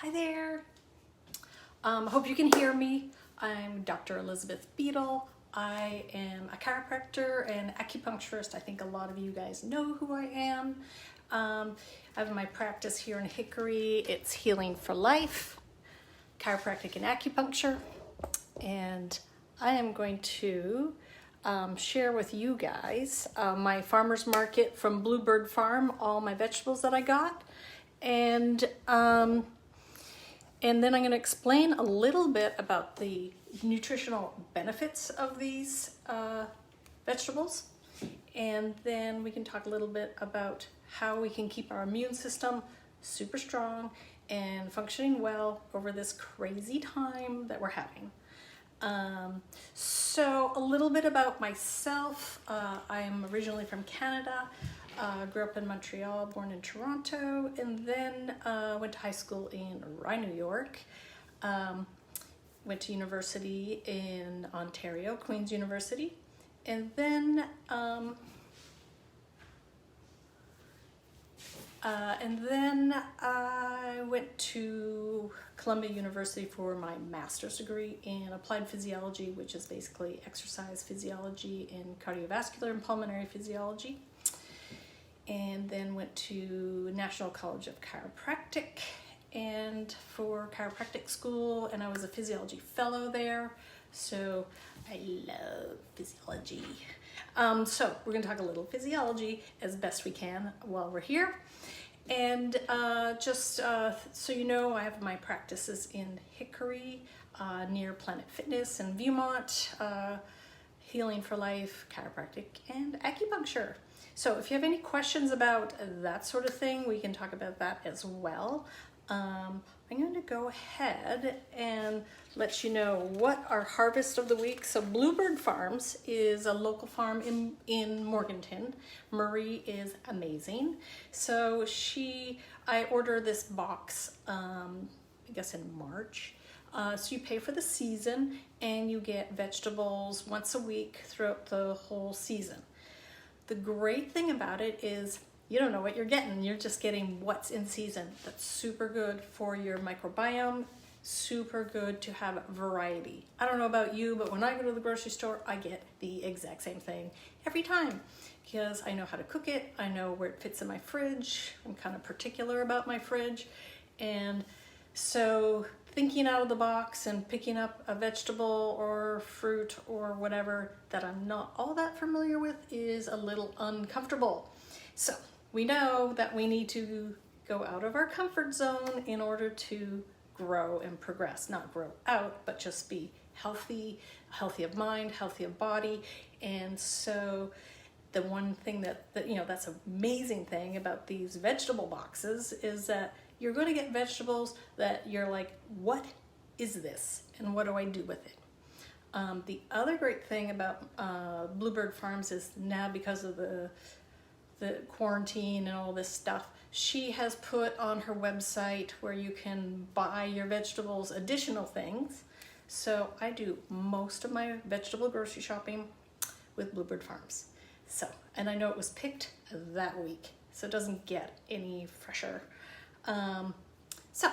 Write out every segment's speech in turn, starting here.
Hi there. I hope you can hear me. I'm Dr. Elizabeth Beadle. I am a chiropractor and acupuncturist. I think a lot of you guys know who I am. I have my practice here in Hickory. It's Healing for Life, chiropractic and acupuncture. And I am going to share with you guys my farmer's market from Bluebird Farm, all my vegetables that I got. And then I'm going to explain a little bit about the nutritional benefits of these vegetables. And then we can talk a little bit about how we can keep our immune system super strong and functioning well over this crazy time that we're having. So a little bit about myself. I am originally from Canada. Grew up in Montreal, born in Toronto, and then went to high school in Rye, New York. Went to university in Ontario, Queen's University, and then I went to Columbia University for my master's degree in applied physiology, which is basically exercise physiology and cardiovascular and pulmonary physiology. And then went to National College of Chiropractic and for chiropractic school, and I was a physiology fellow there, so I love physiology. So we're going to talk a little physiology as best we can while we're here. And so you know, I have my practices in Hickory, near Planet Fitness and Viewmont, Healing for Life, chiropractic, and acupuncture. So if you have any questions about that sort of thing, we can talk about that as well. I'm going to go ahead and let you know what our harvest of the week. So Bluebird Farms is a local farm in Morganton. Marie is amazing. So I ordered this box, I guess in March. So you pay for the season and you get vegetables once a week throughout the whole season. The great thing about it is you don't know what you're getting. You're just getting what's in season. That's super good for your microbiome, super good to have variety. I don't know about you, but when I go to the grocery store, I get the exact same thing every time because I know how to cook it. I know where it fits in my fridge. I'm kind of particular about my fridge. And so thinking out of the box and picking up a vegetable or fruit or whatever that I'm not all that familiar with is a little uncomfortable. So we know that we need to go out of our comfort zone in order to grow and progress. Not grow out, but just be healthy of mind, healthy of body. And so the one thing that's an amazing thing about these vegetable boxes is that you're going to get vegetables that you're like, what is this? And what do I do with it? The other great thing about Bluebird Farms is now, because of the quarantine and all this stuff, she has put on her website where you can buy your vegetables additional things. So I do most of my vegetable grocery shopping with Bluebird Farms. So, and I know it was picked that week, so it doesn't get any fresher. So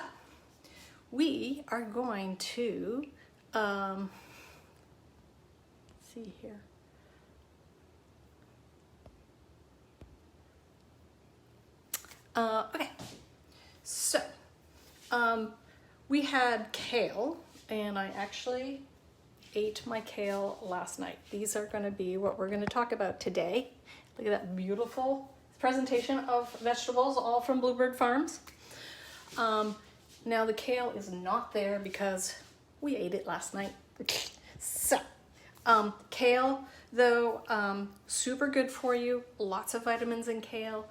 we are going to see here. Okay, so we had kale, and I actually ate my kale last night. These are going to be what we're going to talk about today. Look at that beautiful presentation of vegetables, all from Bluebird Farms. Now the kale is not there because we ate it last night. So, kale, though, super good for you. Lots of vitamins in kale.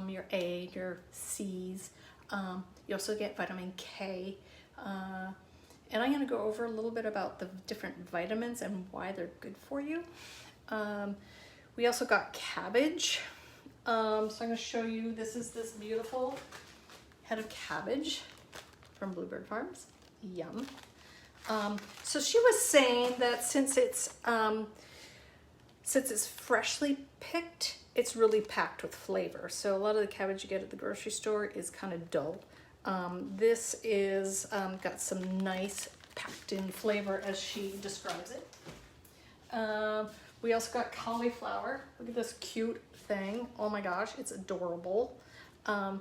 Your A, your C's. You also get vitamin K. And I'm going to go over a little bit about the different vitamins and why they're good for you. We also got cabbage. So I'm going to show you, this is this beautiful head of cabbage from Bluebird Farms. Yum. So she was saying that since it's freshly picked, it's really packed with flavor. So a lot of the cabbage you get at the grocery store is kind of dull. This is got some nice packed in flavor as she describes it. We also got cauliflower. Look at this cute thing. Oh my gosh, it's adorable. And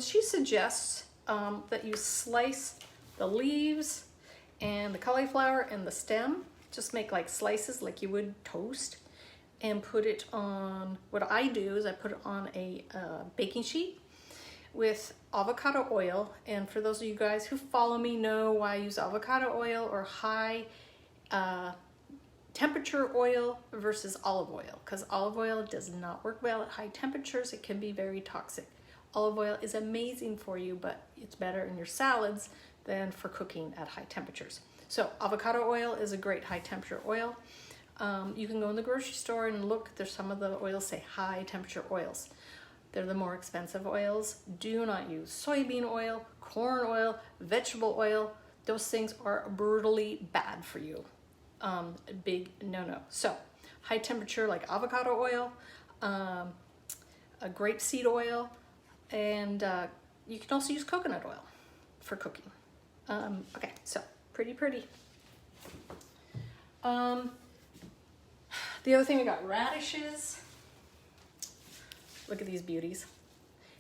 she suggests that you slice the leaves and the cauliflower and the stem. Just make like slices like you would toast and put it on, what I do is I put it on a baking sheet with avocado oil. And for those of you guys who follow me know why I use avocado oil or high temperature oil versus olive oil, because olive oil does not work well at high temperatures. It can be very toxic. Olive oil is amazing for you, but it's better in your salads than for cooking at high temperatures. So avocado oil is a great high temperature oil. You can go in the grocery store and look, there's some of the oils say high temperature oils. They're the more expensive oils. Do not use soybean oil, corn oil, vegetable oil. Those things are brutally bad for you. Big no-no. So high temperature like avocado oil, a grapeseed oil, and you can also use coconut oil for cooking. Okay, so pretty. The other thing, we got radishes. Look at these beauties.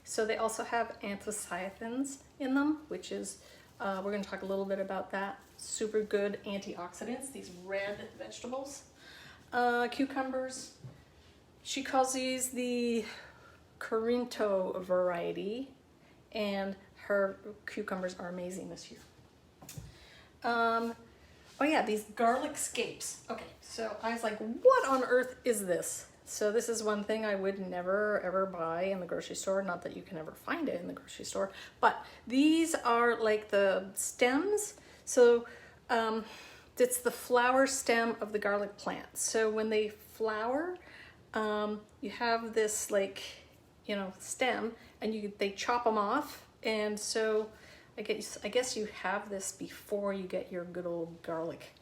So they also have anthocyanins in them, which is, we're going to talk a little bit about that. Super good antioxidants, these red vegetables. Cucumbers. She calls these the Corinto variety, and her cucumbers are amazing this year. Oh yeah, these garlic scapes. Okay, so I was like, what on earth is this? So this is one thing I would never ever buy in the grocery store. Not that you can ever find it in the grocery store, but these are like the stems. So it's the flower stem of the garlic plant. So when they flower, you have this like, you know, stem, and they chop them off, and so I guess you have this before you get your good old garlic.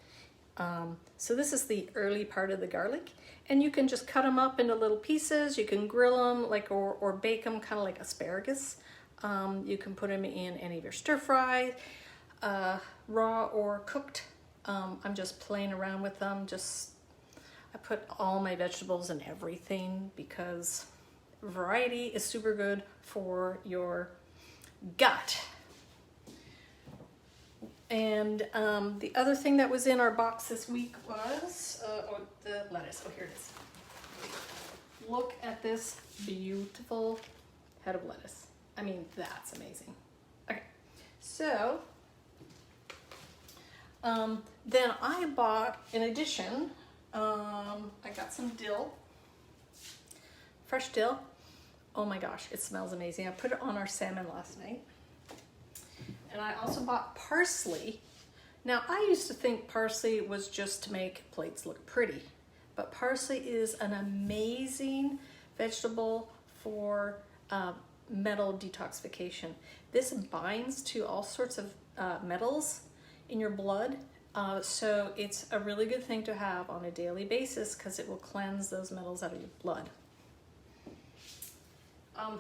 So this is the early part of the garlic, and you can just cut them up into little pieces. You can grill them or bake them kind of like asparagus. You can put them in any of your stir fry, raw or cooked. I'm just playing around with them. I put all my vegetables in everything because variety is super good for your gut. And the other thing that was in our box this week was the lettuce. Oh, here it is. Look at this beautiful head of lettuce. I mean, that's amazing. Okay, so then I bought, in addition, I got some dill, fresh dill. Oh my gosh, it smells amazing. I put it on our salmon last night. And I also bought parsley. Now, I used to think parsley was just to make plates look pretty, but parsley is an amazing vegetable for metal detoxification. This binds to all sorts of metals in your blood, so it's a really good thing to have on a daily basis because it will cleanse those metals out of your blood. I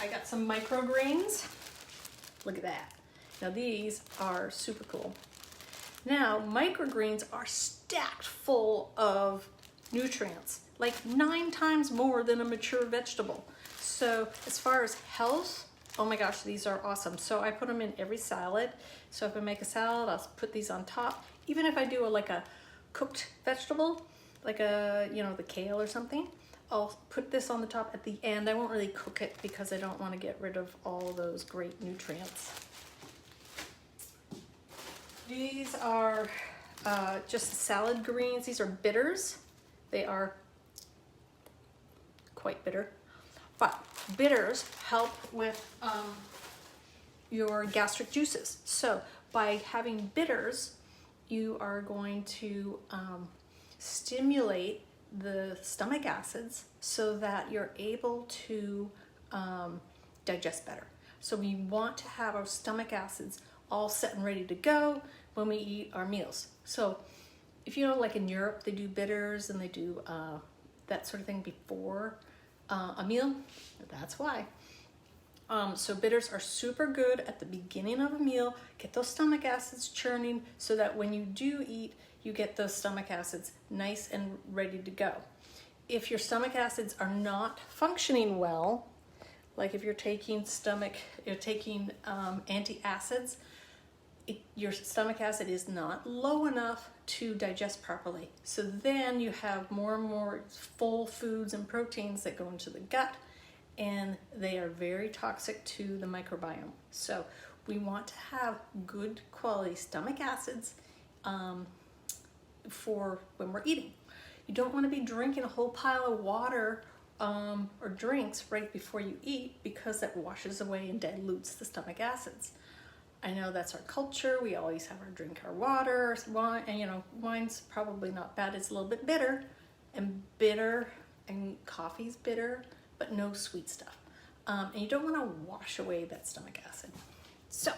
got some microgreens. Look at that. Now these are super cool. Now microgreens are stacked full of nutrients, like 9 times more than a mature vegetable. So as far as health, oh my gosh, these are awesome. So I put them in every salad. So if I make a salad, I'll put these on top. Even if I do like a cooked vegetable, like the kale or something, I'll put this on the top at the end. I won't really cook it because I don't want to get rid of all those great nutrients. These are just salad greens. These are bitters. They are quite bitter. But bitters help with your gastric juices. So by having bitters, you are going to stimulate the stomach acids so that you're able to digest better. So we want to have our stomach acids all set and ready to go when we eat our meals. So if you know, like in Europe, they do bitters and they do that sort of thing before a meal. That's why. So bitters are super good at the beginning of a meal. Get those stomach acids churning so that when you do eat, you get those stomach acids nice and ready to go. If your stomach acids are not functioning well, like if you're taking antacids, your stomach acid is not low enough to digest properly. So then you have more and more full foods and proteins that go into the gut, and they are very toxic to the microbiome. So we want to have good quality stomach acids for when we're eating. You don't want to be drinking a whole pile of water or drinks right before you eat, because that washes away and dilutes the stomach acids. I know that's our culture. We always have our water, wine, and wine's probably not bad. It's a little bit bitter, and coffee's bitter, but no sweet stuff. And you don't want to wash away that stomach acid. So,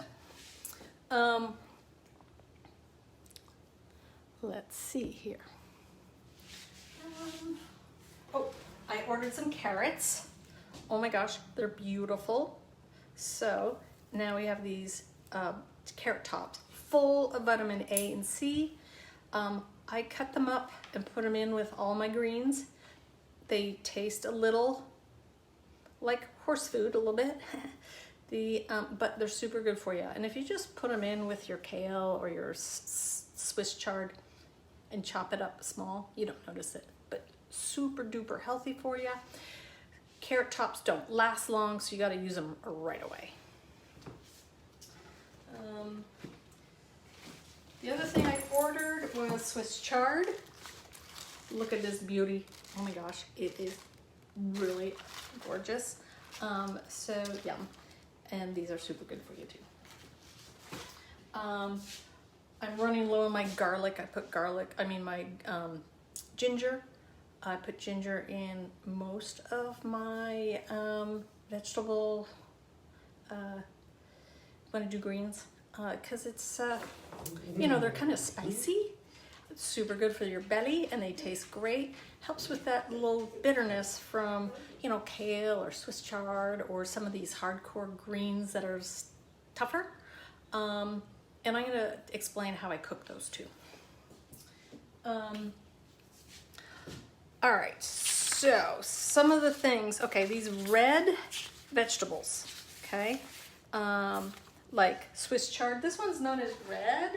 let's see here. I ordered some carrots. Oh my gosh, they're beautiful. So now we have these carrot tops full of vitamin A and C. I cut them up and put them in with all my greens. They taste a little like horse food, a little bit. But they're super good for you. And if you just put them in with your kale or your Swiss chard and chop it up small, you don't notice it. But super duper healthy for you. Carrot tops don't last long, so you got to use them right away. The other thing I ordered was Swiss chard. Look at this beauty. Oh my gosh, it is really gorgeous. So yum. And these are super good for you too. I'm running low on my garlic. I put my ginger. I put ginger in most of my vegetable, when I do greens, because it's, they're kind of spicy. It's super good for your belly, and they taste great. Helps with that little bitterness from, kale or Swiss chard or some of these hardcore greens that are tougher. And I'm going to explain how I cook those too. All right, so some of the things, these red vegetables, like Swiss chard. This one's known as red.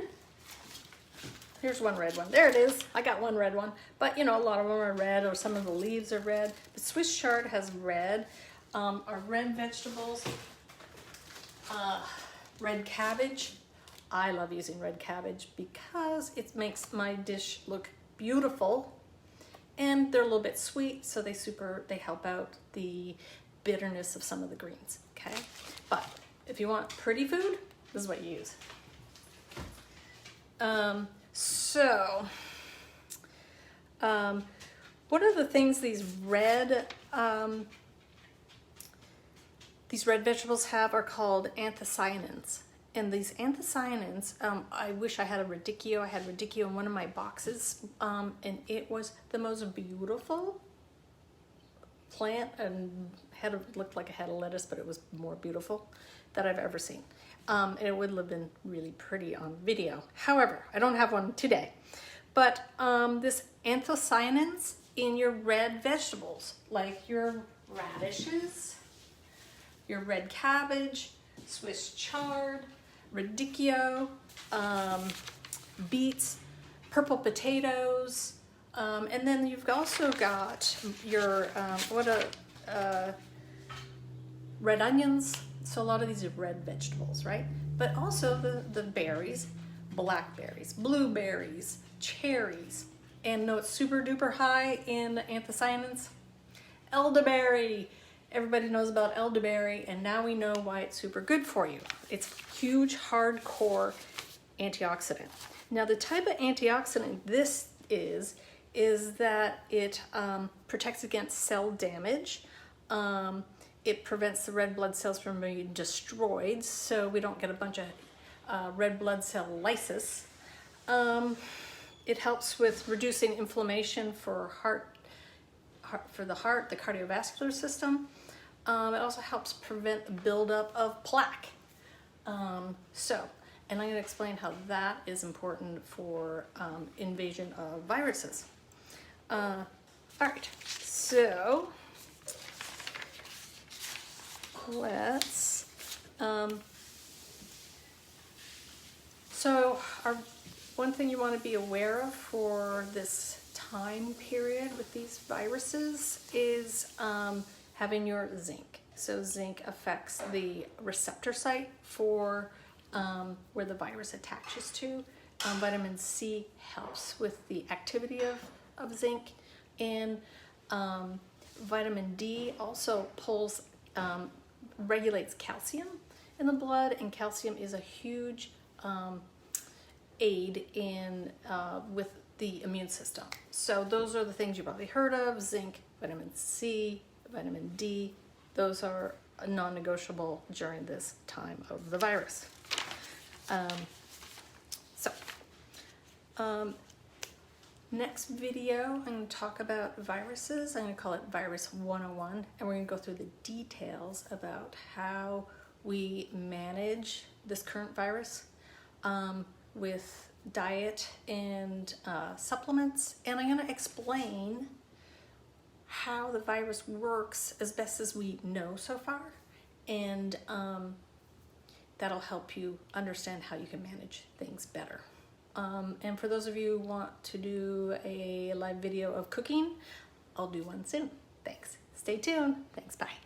Here's one red one. There it is. I got one red one. But, a lot of them are red, or some of the leaves are red. But Swiss chard has red. Our red vegetables, red cabbage. I love using red cabbage because it makes my dish look beautiful. And they're a little bit sweet, so they help out the bitterness of some of the greens, But if you want pretty food, this is what you use. One of the things these red vegetables have are called anthocyanins. And these anthocyanins, I wish I had a radicchio. I had radicchio in one of my boxes, and it was the most beautiful plant, and looked like a head of lettuce, but it was more beautiful that I've ever seen. And it would have been really pretty on video. However, I don't have one today. But this anthocyanins in your red vegetables, like your radishes, your red cabbage, Swiss chard, radicchio, beets, purple potatoes, and then you've also got your red onions. So a lot of these are red vegetables, right? But also the berries, blackberries, blueberries, cherries, and no, it's super duper high in anthocyanins. Elderberry. Everybody knows about elderberry, and now we know why it's super good for you. It's huge, hardcore antioxidant. Now, the type of antioxidant this is that it protects against cell damage. It prevents the red blood cells from being destroyed, so we don't get a bunch of red blood cell lysis. It helps with reducing inflammation for the heart, the cardiovascular system. It also helps prevent the buildup of plaque. And I'm going to explain how that is important for invasion of viruses. All right, so let's. One thing you want to be aware of for this time period with these viruses is having your zinc. So zinc affects the receptor site for where the virus attaches to. Vitamin C helps with the activity of zinc, and vitamin D also regulates calcium in the blood, and calcium is a huge aid in with the immune system. So those are the things you've probably heard of: zinc, vitamin C, vitamin D. Those are non-negotiable during this time of the virus. Next video, I'm going to talk about viruses. I'm going to call it Virus 101, and we're going to go through the details about how we manage this current virus with diet and supplements. And I'm going to explain how the virus works as best as we know so far, and that'll help you understand how you can manage things better. And for those of you who want to do a live video of cooking, I'll do one soon. Thanks. Stay tuned. Thanks. Bye.